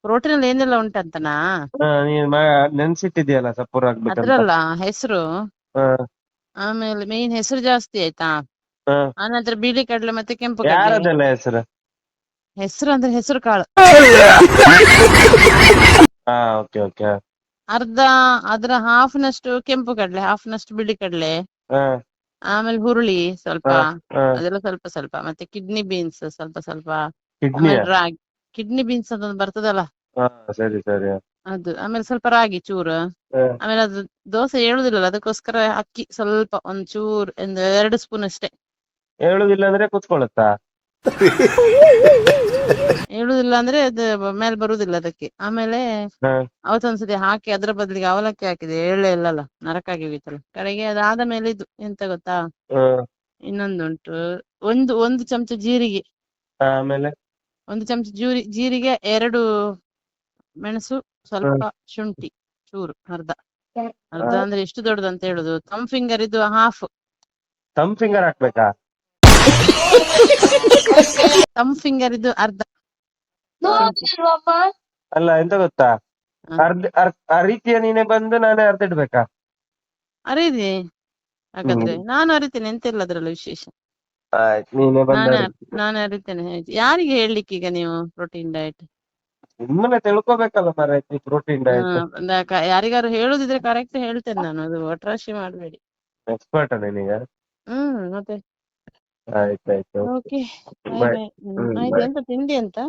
Protein ಅಲ್ಲಿ ಏನೆಲ್ಲ ಉಂಟಂತನಾ? ನೀನ್ ನೆನ್ಸಿಟ್ಟಿದ್ಯಲ್ಲ ಸಪೂರ್ ಆಗ್ಬೇಕಂತ. ಅದ್ರಲ್ಲ ಹೆಸರು, ಹಾ ಆಮೇಲೆ ಮೇನ್ ಹೆಸರು ಜಾಸ್ತಿ ಆಯ್ತಾ, ಹಾ ಆನಂತರ ಬಿಳಿ ಕಡಲೆ ಮತ್ತೆ ಕೆಂಪು ಕಡಲೆ. ಯಾರದೆಲ್ಲ ಹೆಸರು? ಹೆಸರು ಅಂದ್ರೆ ಹೆಸರು ಕಾಳು. ಹಾ ಓಕೆ ಓಕೆ. ಅರ್ಧ ಅದ್ರ ಹಾಫ್ನಷ್ಟು ಕೆಂಪು ಕಡಲೆ, ಹಾಫ್ನಷ್ಟು ಬಿಳಿ ಕಡಲೆ, ಹಾ ಆಮೇಲೆ ಹುರುಳಿ ಸ್ವಲ್ಪ, ಹಾ ಹಾ ಅದೆಲ್ಲ ಸ್ವಲ್ಪ ಸ್ವಲ್ಪ, ಮತ್ತೆ ಕಿಡ್ನಿ ಬೀನ್ಸ್ ಸ್ವಲ್ಪ ಸ್ವಲ್ಪ, ಕಿಡ್ನಿಯ? ಆಮೇಲೆ ರಾಗಿ, ಕಿಡ್ನಿ ಬೀನ್ಸ್ ಅಂತ ಒಂದು ಬರ್ತದಲ್ಲ ಹಾ ಸರಿ ಸರಿ. ಅದು, ಆಮೇಲೆ ಸ್ವಲ್ಪ ರಾಗಿ ಚೂರು, ಆಮೇಲೆ ಅದು ದೋಸೆ ಏಳುದಿಲ್ಲಲ್ಲ ಅದಕ್ಕೋಸ್ಕರ ಅಕ್ಕಿ ಸ್ವಲ್ಪ ಒಂಚೂರು, ಒಂದು 2 ಸ್ಪೂನ್ ಅಷ್ಟೇ. ಹೇಳುದಿಲ್ಲ ಅಂದ್ರೆ ಕುತ್ಕೊಳ್ಳುತ್ತಾ? ಹೇಳುದಿಲ್ಲ ಅಂದ್ರೆ ಅದು ಮೇಲೆ ಬರುದಿಲ್ಲ ಅದಕ್ಕೆ. ಆಮೇಲೆ ಅವತ್ತೊಂದ್ಸತಿ ಹಾಕಿ ಅದ್ರ ಬದಲಿಗೆ ಅವಲಕ್ಕಿ ಹಾಕಿದೆ, ಎಳ್ಳೆ ಇಲ್ಲಲ್ಲ, ನರಕಾಗಿ ಹೋಯ್ತಲ್ಲ ಕಡೆಗೆ. ಅದಾದ ಮೇಲೆ ಇದು ಎಂತ ಗೊತ್ತಾ, ಇನ್ನೊಂದುಂಟು, ಒಂದು ಚಮಚ ಜೀರಿಗೆ, ಆಮೇಲೆ 1 ಚಮಚ ಜೀರಿಗೆ, 2 ಮೆಣಸು, ಸ್ವಲ್ಪ ಶುಂಠಿ ಚೂರು, ಅರ್ಧ ಅಂದ್ರೆ ಎಷ್ಟು ದೊಡ್ಡದಂತ ಹೇಳುದು, ಥಂಬ್ ಫಿಂಗರ್ ಇದು ಹಾಫ್. ಥಂಬ್ ಫಿಂಗರ್ ಹಾಕ್ಬೇಕಾ? ಥಂಬ್ ಫಿಂಗರ್ ಇದು ಅರ್ಧ. ಅಲ್ಲ ಎಂತ ಗೊತ್ತಾ, ಅರಿತಿಯ ನೀನೆ ಬಂದು ನಾನೇ ಅರ್ಧ ಇಡ್ಬೇಕಾ? ಅರಿದಿ ಹಾಗಾದ್ರೆ ನಾನು ಅರಿತೇನೆ, ಎಂತಿಲ್ಲ ಅದ್ರಲ್ಲಿ ವಿಶೇಷ. ಆಯ್ತು, ನೀನೆ ಬಂದ. ನಾನು ಅರಿತೇನೆ. ಯಾರಿಗೆ ಹೇಳಲಿಕ್ಕೆ ಈಗ ನೀವು ಪ್ರೋಟೀನ್ ಡಯಟ್? ಸುಮ್ಮನೆ ತಿಳ್ಕೊಬೇಕಲ್ಲ ಮಾರಾಯ್ತಿ ಪ್ರೋಟೀನ್ ಡಯಟ್. ಯಾರಿಗಾರು ಹೇಳುದಿದ್ರೆ ಕರೆಕ್ಟ್ ಹೇಳ್ತೇನೆ ನಾನು, ಅದು ಒಟ್ರಾಶಿ ಮಾಡ್ಬೇಡಿ. ಎಕ್ಸ್ಪರ್ಟ್ ನೀನೀಗ? ಮತ್ತೆ ಆಯ್ತಾಯ್ತು. Okay, bye bye. ಆಯ್ತು, ಎಂತ ತಿಂಡಿ ಅಂತ?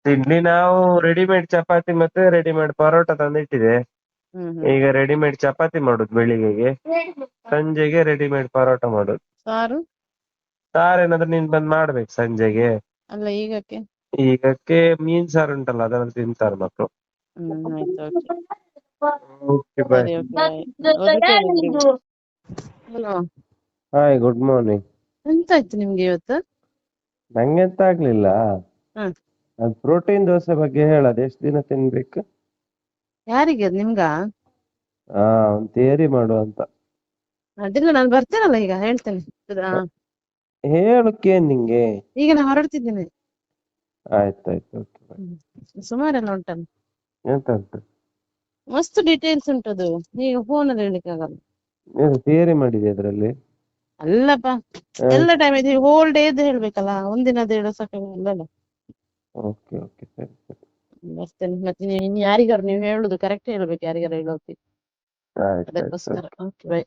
ತಿಂಡಿ ನಾವು ರೆಡಿಮೇಡ್ ಚಪಾತಿ ಮತ್ತೆ ರೆಡಿಮೇಡ್ ಪರೋಟ ತಂದಿಟ್ಟಿದೆ. ಈಗ ರೆಡಿಮೇಡ್ ಚಪಾತಿ ಮಾಡುದು ಬೆಳಿಗ್ಗೆಗೆ, ಸಂಜೆಗೆ ರೆಡಿಮೇಡ್ ಪರೋಟ ಮಾಡುದು. ಸಾರು ಏನಾದ್ರು ನೀನ್ ಬಂದ್ ಮಾಡ್ಬೇಕು ಸಂಜೆಗೆ. ಅಲ್ಲ ಈಗಕ್ಕೆ ಮೀನ್ ಸಾರು ಉಂಟಲ್ಲ ಅದನ್ನ ತಿಂತಾರೆ ಮಕ್ಕಳು. Hi, good morning. ಎಂತಾಯ್ತು ನಿಮ್ಗೆ ಇವತ್ತು? ನಂಗೆ ಎಂತ ಆಗ್ಲಿಲ್ಲ, ಅದು ಪ್ರೋಟೀನ್ ದೋಸೆ ಬಗ್ಗೆ ಹೇಳದು, ಎಷ್ಟು ದಿನ ತಿನ್ಬೇಕು? ಯಾರಿಗೆ? ನಿಮ್ಗ? ಒಂದು ಥಿಯರಿ ಮಾಡುವ ಅಂತ. ಅದಿಲ್ಲ, ನಾನು ಬರ್ತೇನಲ್ಲ ಈಗ ಹೇಳ್ತೇನೆ. ಹೇಳಕ್ಕೆ ನಿಂಗೆ ಈಗ ನಾನು ಹೊರಡ್ತಿದ್ದೇನೆ. ಆಯ್ತಾಯ್ತು. ಸುಮಾರೆಲ್ಲ ಉಂಟಲ್ಲ. ಎಂತ ಉಂಟು? ಮಸ್ತ್ ಡೀಟೇಲ್ಸ್ ಉಂಟದು, ಈಗ ಫೋನಲ್ಲಿ ಹೇಳಿಕ್ಕೆ ಆಗಲ್ಲ. ಥಿಯರಿ ಮಾಡಿದೆ ಅದ್ರಲ್ಲಿ? ಅಲ್ಲಪ್ಪ, ಎಲ್ಲ ಟೈಮ್ ಇದೆ, ಹೋಲ್ ಡೇ ಹೇಳ್ಬೇಕಲ್ಲ, ಒಂದಿನದ ಹೇಳೋ ಸಾಕಾಗಲ್ಲ. ಓಕೆ ಓಕೆ, ಸರಿ ಸರಿ ಬರ್ತೇನೆ. ಮತ್ತೆ ಯಾರಿಗಾರು ನೀವು ಹೇಳುದು ಕರೆಕ್ಟ್ ಹೇಳ್ಬೇಕು, ಯಾರಿಗಾರು ಹೇಳೋಕೆ. ಅದಕ್ಕೋಸ್ಕರ. Okay, by.